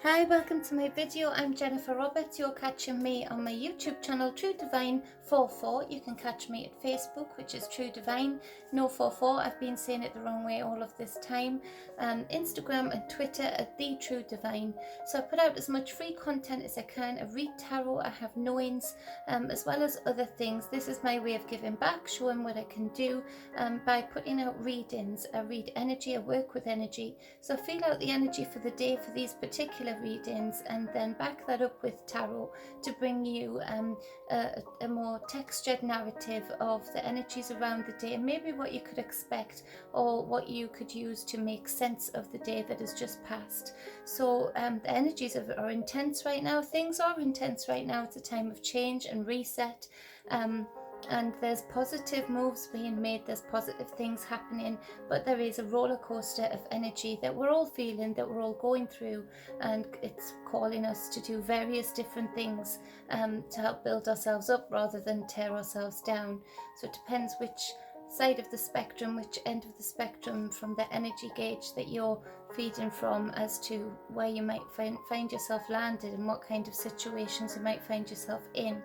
Hi, welcome to my video. I'm Jennifer Roberts. You're catching me on my YouTube channel, True Divine 44. You can catch me at Facebook, which is True Divine No 44. I've been saying it the wrong way all of this time. Instagram and Twitter at The True Divine. So I put out as much free content as I can. I read tarot, I have knowings, as well as other things. This is my way of giving back, showing what I can do by putting out readings. I read energy, I work with energy. So I feel out the energy for the day for these particular readings and then back that up with tarot to bring you a more textured narrative of the energies around the day and maybe what you could expect or what you could use to make sense of the day that has just passed. So the energies are intense right now. Things are intense right now. It's a time of change and reset. And there's positive moves being made, there's positive things happening, but there is a roller coaster of energy that we're all feeling, that we're all going through, and it's calling us to do various different things to help build ourselves up rather than tear ourselves down. So it depends which side of the spectrum, which end of the spectrum from the energy gauge that you're feeding from as to where you might find yourself landed and what kind of situations you might find yourself in.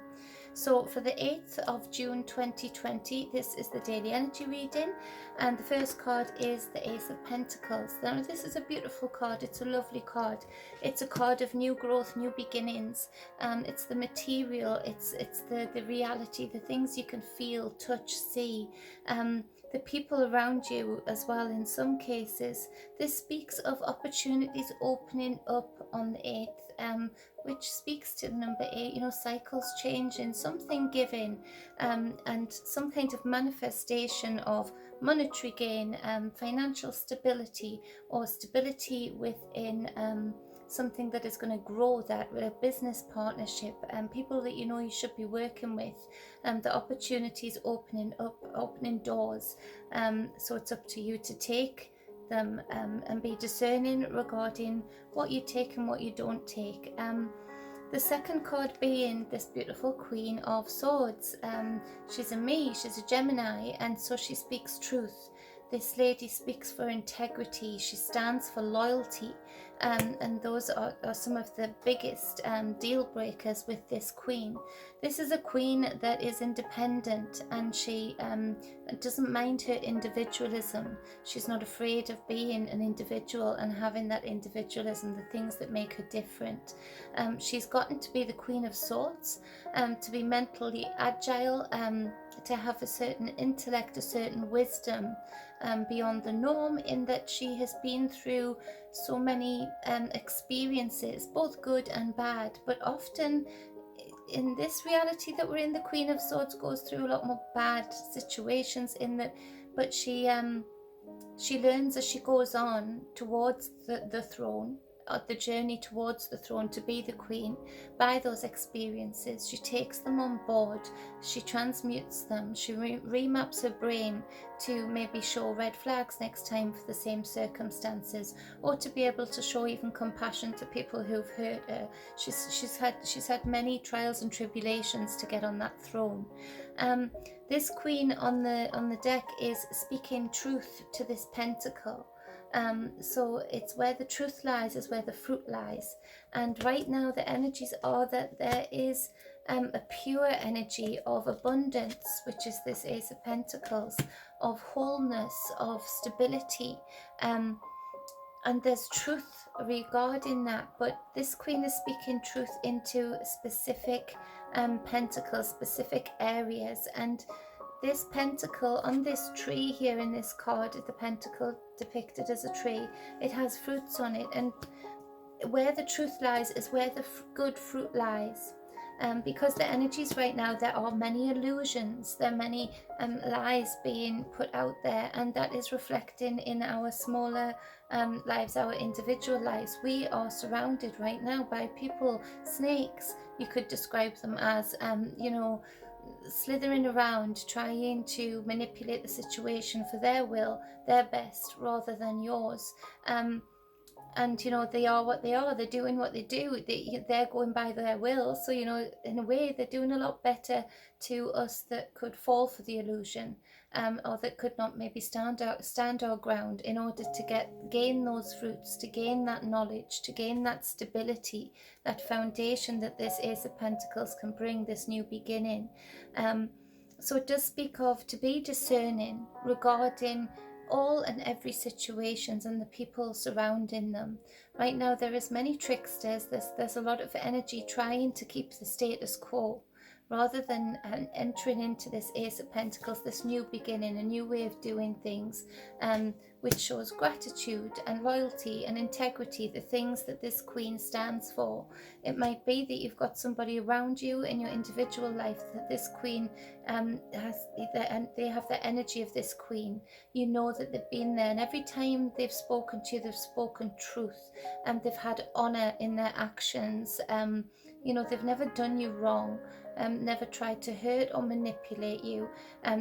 So for the 8th of June 2020, this is the daily energy reading, and the first card is the Ace of Pentacles. Now this is a beautiful card, it's a lovely card. It's a card of new growth, new beginnings. It's the material, it's the reality, the things you can feel, touch, see. The people around you as well in some cases. This speaks of opportunities opening up on the 8th, which speaks to the number 8, cycles changing, something giving, and some kind of manifestation of monetary gain, financial stability, or stability within something that is going to grow, that with a business partnership and people that you should be working with, the opportunities opening up, opening doors. So it's up to you to take them and be discerning regarding what you take and what you don't take. The second card being this beautiful Queen of Swords. She's a Gemini, and so she speaks truth. This lady speaks for integrity. She stands for loyalty, and those are some of the biggest deal breakers with this queen. This is a queen that is independent, and she doesn't mind her individualism. She's not afraid of being an individual and having that individualism, the things that make her different. She's gotten to be the Queen of Swords, to be mentally agile, to have a certain intellect, a certain wisdom beyond the norm, in that she has been through so many experiences, both good and bad, but often in this reality that we're in, the Queen of Swords goes through a lot more bad situations in that, but she learns as she goes on towards the throne, the journey towards the throne to be the queen, by those experiences. She takes them on board, she transmutes them, she remaps her brain to maybe show red flags next time for the same circumstances, or to be able to show even compassion to people who've hurt her. She's had many trials and tribulations to get on that throne. This queen on the deck is speaking truth to this pentacle. So it's where the truth lies is where the fruit lies. And right now the energies are that there is a pure energy of abundance, which is this Ace of Pentacles, of wholeness, of stability. And there's truth regarding that, but this queen is speaking truth into specific pentacles, specific areas. And this pentacle on this tree here in this card, the pentacle depicted as a tree, it has fruits on it, and where the truth lies is where the good fruit lies. Because the energies right now, there are many illusions, there are many lies being put out there, and that is reflecting in our smaller lives, our individual lives. We are surrounded right now by people, snakes, you could describe them as, slithering around, trying to manipulate the situation for their will, their best, rather than yours. and you know, they are what they are, they're doing what they do, they're going by their will. So you know, in a way, they're doing a lot better to us that could fall for the illusion, or that could not maybe stand our ground in order to gain those fruits, to gain that knowledge, to gain that stability, that foundation that this Ace of Pentacles can bring, this new beginning. So it does speak of to be discerning regarding all and every situations and the people surrounding them. Right now there is many tricksters, there's a lot of energy trying to keep the status quo, rather than entering into this Ace of Pentacles, this new beginning, a new way of doing things, which shows gratitude and loyalty and integrity, the things that this Queen stands for. It might be that you've got somebody around you in your individual life that this Queen has, and they have the energy of this Queen. You know that they've been there, and every time they've spoken to you, they've spoken truth, and they've had honour in their actions. You know, they've never done you wrong. Never tried to hurt or manipulate you.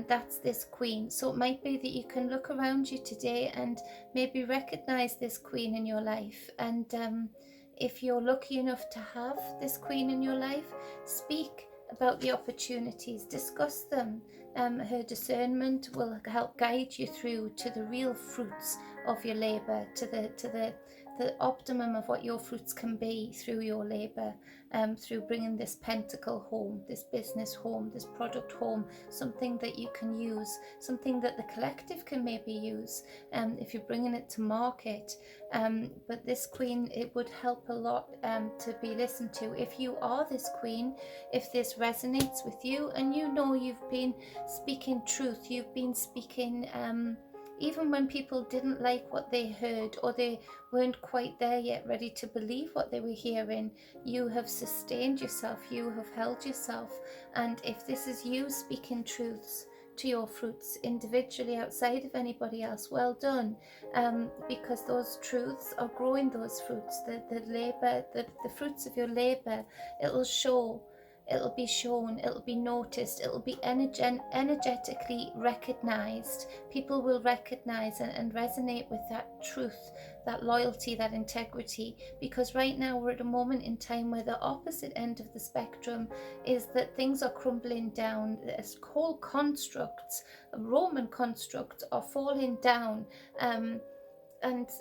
That's this Queen. So it might be that you can look around you today and maybe recognize this Queen in your life. And if you're lucky enough to have this Queen in your life, speak about the opportunities, discuss them. Her discernment will help guide you through to the real fruits of your labour, to the optimum of what your fruits can be through your labour, through bringing this pentacle home, this business home, this product home, something that you can use, something that the collective can maybe use, if you're bringing it to market. But this Queen, it would help a lot to be listened to. If you are this Queen, if this resonates with you, and you know you've been speaking truth, you've been speaking even when people didn't like what they heard, or they weren't quite there yet ready to believe what they were hearing, you have sustained yourself, you have held yourself. And if this is you speaking truths to your fruits individually, outside of anybody else, well done, because those truths are growing those fruits. The labor, the fruits of your labor, it'll show. It'll be shown, it'll be noticed, it'll be energetically recognized. People will recognize and resonate with that truth, that loyalty, that integrity. Because right now we're at a moment in time where the opposite end of the spectrum is that things are crumbling down. Whole constructs, Roman constructs, are falling down.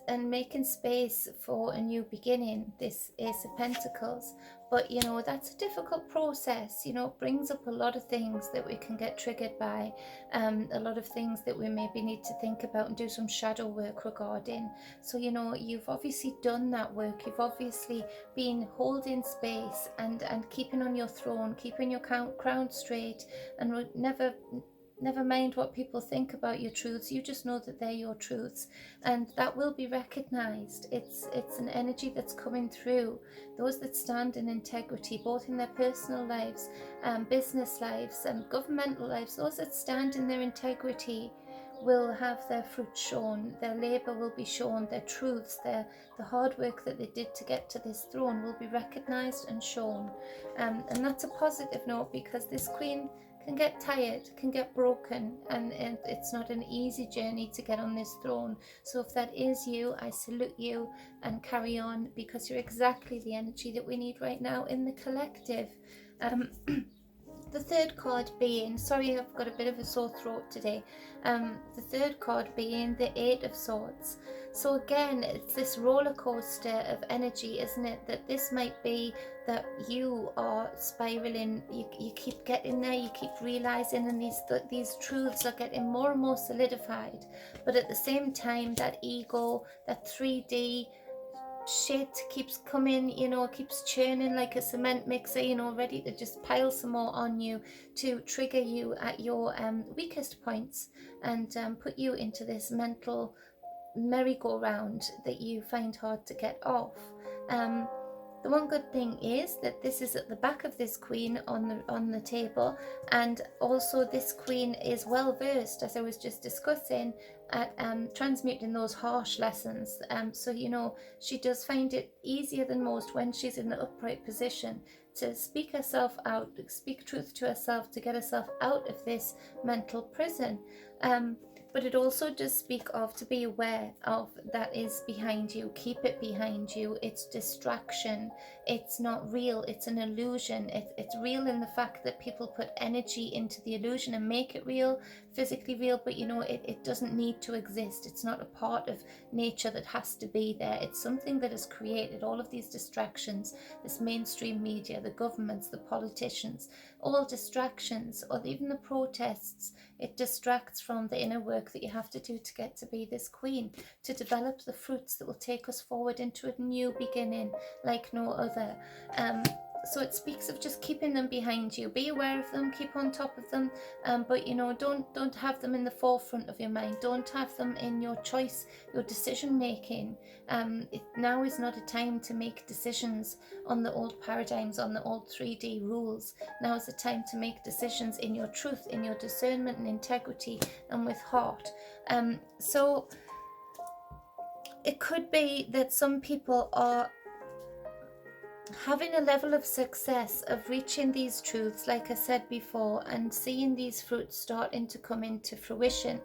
And making space for a new beginning, this Ace of Pentacles. But you know, that's a difficult process. You know, it brings up a lot of things that we can get triggered by, a lot of things that we maybe need to think about and do some shadow work regarding. So you know, you've obviously done that work, you've obviously been holding space and keeping on your throne, keeping your crown straight, and never mind what people think about your truths. You just know that they're your truths, and that will be recognized. It's an energy that's coming through. Those that stand in integrity, both in their personal lives, business lives, and governmental lives, those that stand in their integrity will have their fruit shown, their labour will be shown, their truths, the hard work that they did to get to this throne will be recognised and shown. And that's a positive note, because this Queen can get tired, can get broken, and it's not an easy journey to get on this throne. So if that is you, I salute you, and carry on, because you're exactly the energy that we need right now in the collective. The third card being, sorry, I've got a bit of a sore throat today. The third card being the Eight of Swords. So again, it's this roller coaster of energy, isn't it? That this might be that you are spiraling, you keep getting there, you keep realizing, and these truths are getting more and more solidified. But at the same time, that ego, that 3D shit keeps coming, you know, keeps churning like a cement mixer, you know, ready to just pile some more on you to trigger you at your weakest points, and put you into this mental merry-go-round that you find hard to get off. The one good thing is that this is at the back of this Queen on the table, and also this Queen is well versed, as I was just discussing, at transmuting those harsh lessons. So you know, she does find it easier than most when she's in the upright position to speak herself out, speak truth to herself, to get herself out of this mental prison. But it also does speak of to be aware of that is behind you. Keep it behind you. It's distraction. It's not real. It's an illusion. It's real in the fact that people put energy into the illusion and make it real, physically real, but you know, it doesn't need to exist. It's not a part of nature that has to be there. It's something that has created all of these distractions, this mainstream media, the governments, the politicians, all distractions, or even the protests. It distracts from the inner work that you have to do to get to be this queen, to develop the fruits that will take us forward into a new beginning like no other. So it speaks of just keeping them behind you. Be aware of them, keep on top of them, but you know, don't have them in the forefront of your mind. Don't have them in your choice, your decision making. Now is not a time to make decisions on the old paradigms, on the old 3D rules. Now is the time to make decisions in your truth, in your discernment and integrity, and with heart. So it could be that some people are having a level of success of reaching these truths, like I said before, and seeing these fruits starting to come into fruition.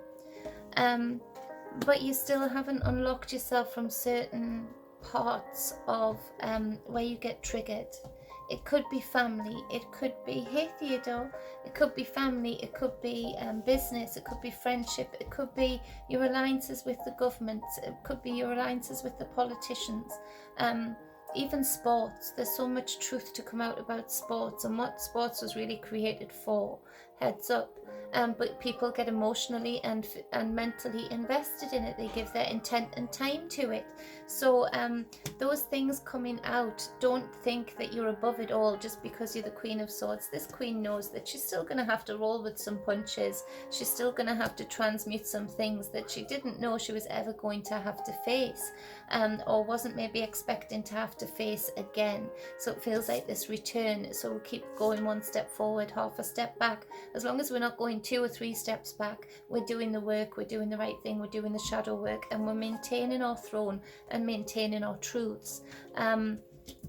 But you still haven't unlocked yourself from certain parts of where you get triggered. It could be family, it could be, hey Theodore, it could be family, it could be business, it could be friendship, it could be your alliances with the government, it could be your alliances with the politicians, even sports. There's so much truth to come out about sports and what sports was really created for, heads up. But people get emotionally and mentally invested in it. They give their intent and time to it. So those things coming out, don't think that you're above it all just because you're the Queen of Swords. This queen knows that she's still going to have to roll with some punches. She's still going to have to transmute some things that she didn't know she was ever going to have to face, or wasn't maybe expecting to have to face again. So it feels like this return. So we'll keep going one step forward, half a step back. As long as we're not going 2 or 3 steps back, we're doing the work, we're doing the right thing, we're doing the shadow work, and we're maintaining our throne and maintaining our truths.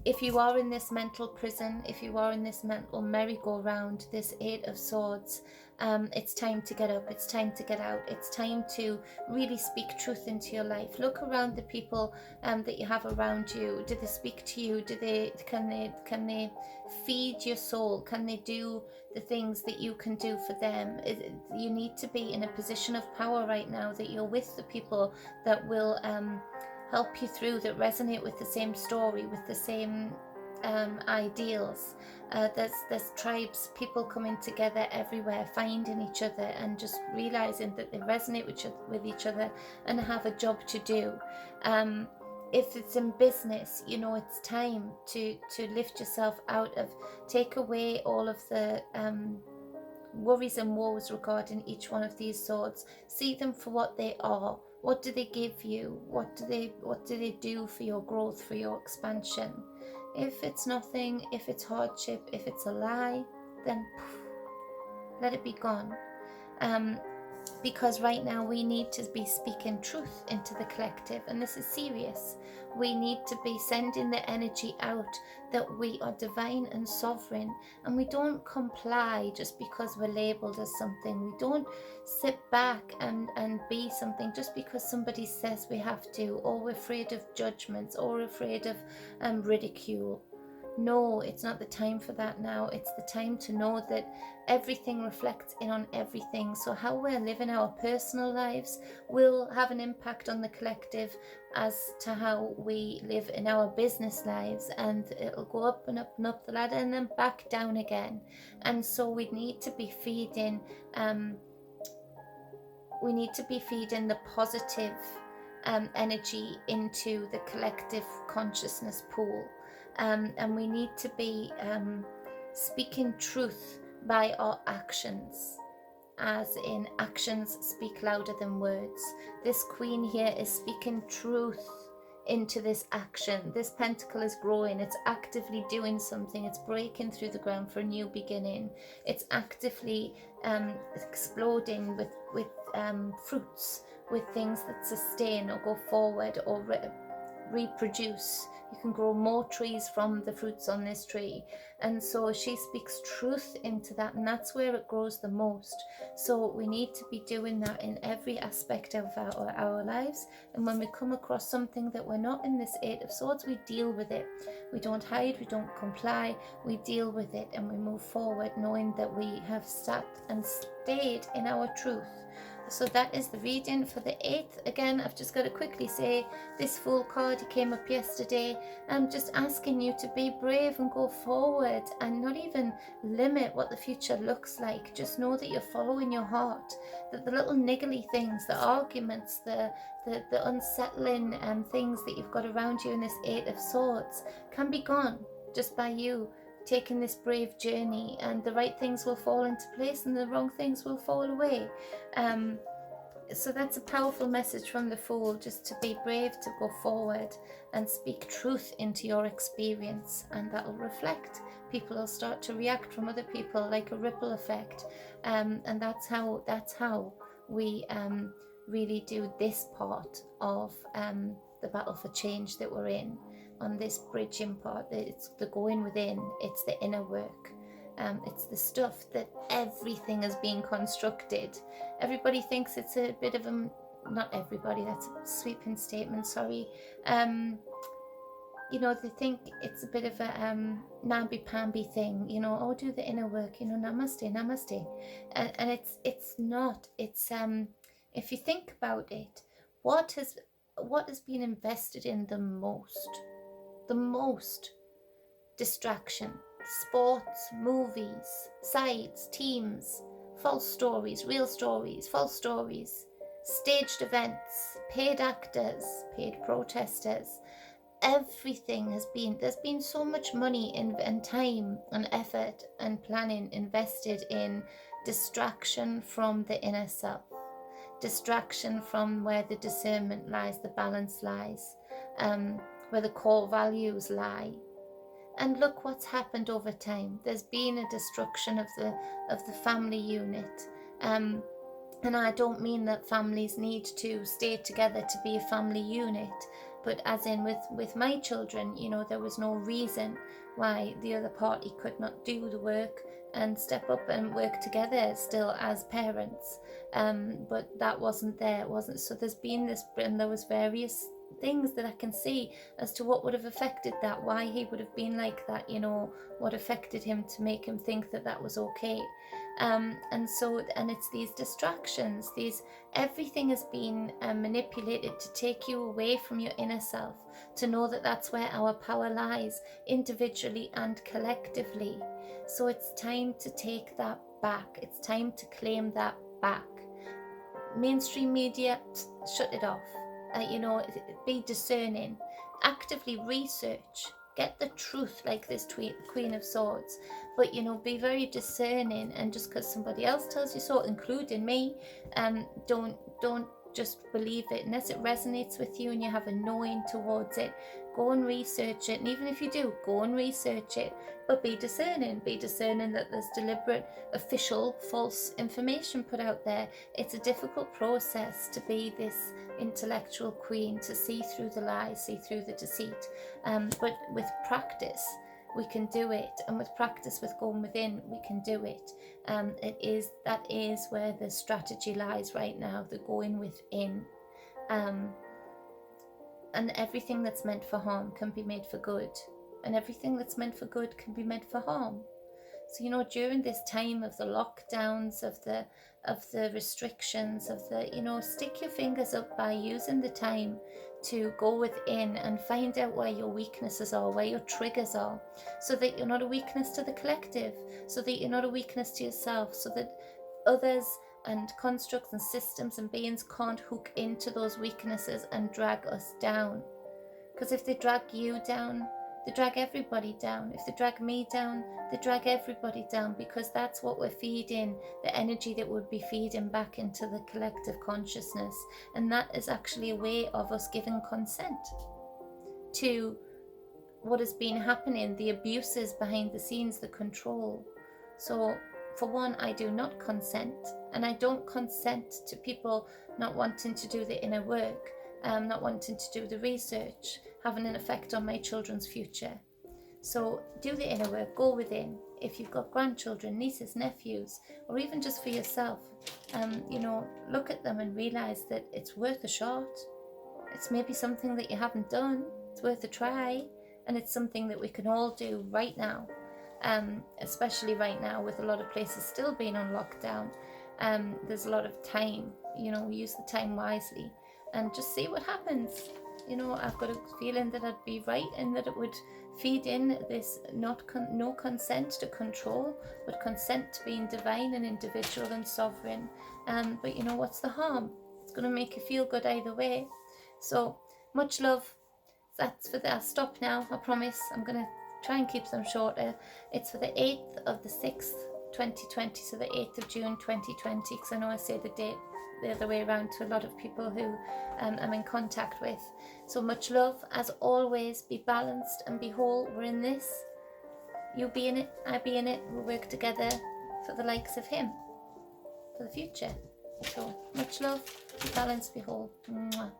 If you are in this mental prison, if you are in this mental merry-go-round, this 8 of Swords, it's time to get up, it's time to get out, it's time to really speak truth into your life. Look around the people that you have around you. Do they speak to you? Can they feed your soul? Can they do the things that you can do for them? You need to be in a position of power right now, that you're with the people that will help you through, that resonate with the same story, with the same ideals. There's tribes, people coming together everywhere, finding each other and just realizing that they resonate with each other and have a job to do. If it's in business, you know, it's time to lift yourself out of, take away all of the worries and woes regarding each one of these swords. See them for what they are. What do they give you? What do they do for your growth, for your expansion? If it's nothing, if it's hardship, if it's a lie, then let it be gone. Because right now we need to be speaking truth into the collective, and this is serious. We need to be sending the energy out that we are divine and sovereign, and we don't comply just because we're labeled as something. We don't sit back and be something just because somebody says we have to, or we're afraid of judgments, or we're afraid of ridicule. No, it's not the time for that now. It's the time to know that everything reflects in on everything. So how we're living our personal lives will have an impact on the collective as to how we live in our business lives, and it'll go up and up and up the ladder and then back down again. And so we need to be feeding the positive energy into the collective consciousness pool. And we need to be speaking truth by our actions, as in actions speak louder than words. This queen here is speaking truth into this action. This pentacle is growing, it's actively doing something, it's breaking through the ground for a new beginning. It's actively exploding with fruits, with things that sustain or go forward or reproduce You can grow more trees from the fruits on this tree. And so she speaks truth into that, and that's where it grows the most. So we need to be doing that in every aspect of our lives. And when we come across something that we're not in this Eight of Swords, we deal with it. We don't hide, we don't comply, we deal with it, and we move forward knowing that we have sat and stayed in our truth. So that is the reading for the 8th. Again, I've just got to quickly say, this Fool card came up yesterday. I'm just asking you to be brave and go forward and not even limit what the future looks like. Just know that you're following your heart, that the little niggly things, the arguments, the unsettling things that you've got around you in this 8 of Swords can be gone just by you taking this brave journey, and the right things will fall into place and the wrong things will fall away. So that's a powerful message from the Fool, just to be brave, to go forward and speak truth into your experience, and that will reflect. People will start to react from other people like a ripple effect, and that's how we really do this part of the battle for change that we're in, on this bridging part. It's the going within, it's the inner work. It's the stuff that everything is being constructed. Everybody thinks it's a bit of a, not everybody, that's a sweeping statement, sorry. You know, they think it's a bit of a namby-pamby thing, you know, oh, do the inner work, you know, namaste, namaste. And it's not. It's, if you think about it, what has been invested in the most? The most distraction. Sports, movies, sides, teams, false stories, real stories, false stories, staged events, paid actors, paid protesters. Everything has been, there's been so much money and time and effort and planning invested in distraction from the inner self, distraction from where the discernment lies, the balance lies, where the core values lie. And look what's happened over time. There's been a destruction of the family unit. And I don't mean that families need to stay together to be a family unit, but as in with my children, you know, there was no reason why the other party could not do the work and step up and work together still as parents. But that wasn't there, it wasn't. So there's been this, and there was various things that I can see as to what would have affected that, why he would have been like that, you know, what affected him to make him think that that was okay. And it's these distractions, everything has been manipulated to take you away from your inner self, to know that that's where our power lies, individually and collectively. So it's time to take that back. It's time to claim that back. Mainstream media, shut it off. You know, be discerning, actively research, get the truth, like this Queen of Swords, but you know, be very discerning, and just because somebody else tells you so, including me, don't just believe it unless it resonates with you and you have a knowing towards it. Go and research it, and even if you do, go and research it, but be discerning that there's deliberate, official, false information put out there. It's a difficult process to be this intellectual queen, to see through the lies, see through the deceit, but with practice we can do it, and with practice, with going within, we can do it. That is where the strategy lies right now, the going within. And everything that's meant for harm can be made for good, and everything that's meant for good can be meant for harm. So, you know, during this time of the lockdowns, of the restrictions, of the, you know, stick your fingers up by using the time to go within and find out where your weaknesses are, where your triggers are, so that you're not a weakness to the collective, so that you're not a weakness to yourself, so that others and constructs and systems and beings can't hook into those weaknesses and drag us down. Because if they drag you down, they drag everybody down. If they drag me down, they drag everybody down, because that's what we're feeding, the energy that would be feeding back into the collective consciousness. And that is actually a way of us giving consent to what has been happening, the abuses behind the scenes, the control. So for one, I do not consent, and I don't consent to people not wanting to do the inner work. not wanting to do the research, having an effect on my children's future. So do the inner work, go within. If you've got grandchildren, nieces, nephews, or even just for yourself, you know, look at them and realise that it's worth a shot. It's maybe something that you haven't done. It's worth a try, and it's something that we can all do right now, especially right now with a lot of places still being on lockdown. There's a lot of time, you know, use the time wisely and just see what happens. You know, I've got a feeling that I'd be right and that it would feed in this no consent to control, but consent to being divine and individual and sovereign. But you know, what's the harm? It's going to make you feel good either way. So much love. That's for that. I'll stop now, I promise. I'm going to try and keep them shorter. It's for the 8th of the 6th, 2020, so the 8th of June 2020, because I know I say the date the other way around to a lot of people who I'm in contact with. So much love. As always, be balanced and be whole. We're in this. You be in it, I be in it. We'll work together for the likes of him, for the future. So much love, be balanced, be whole. Mwah.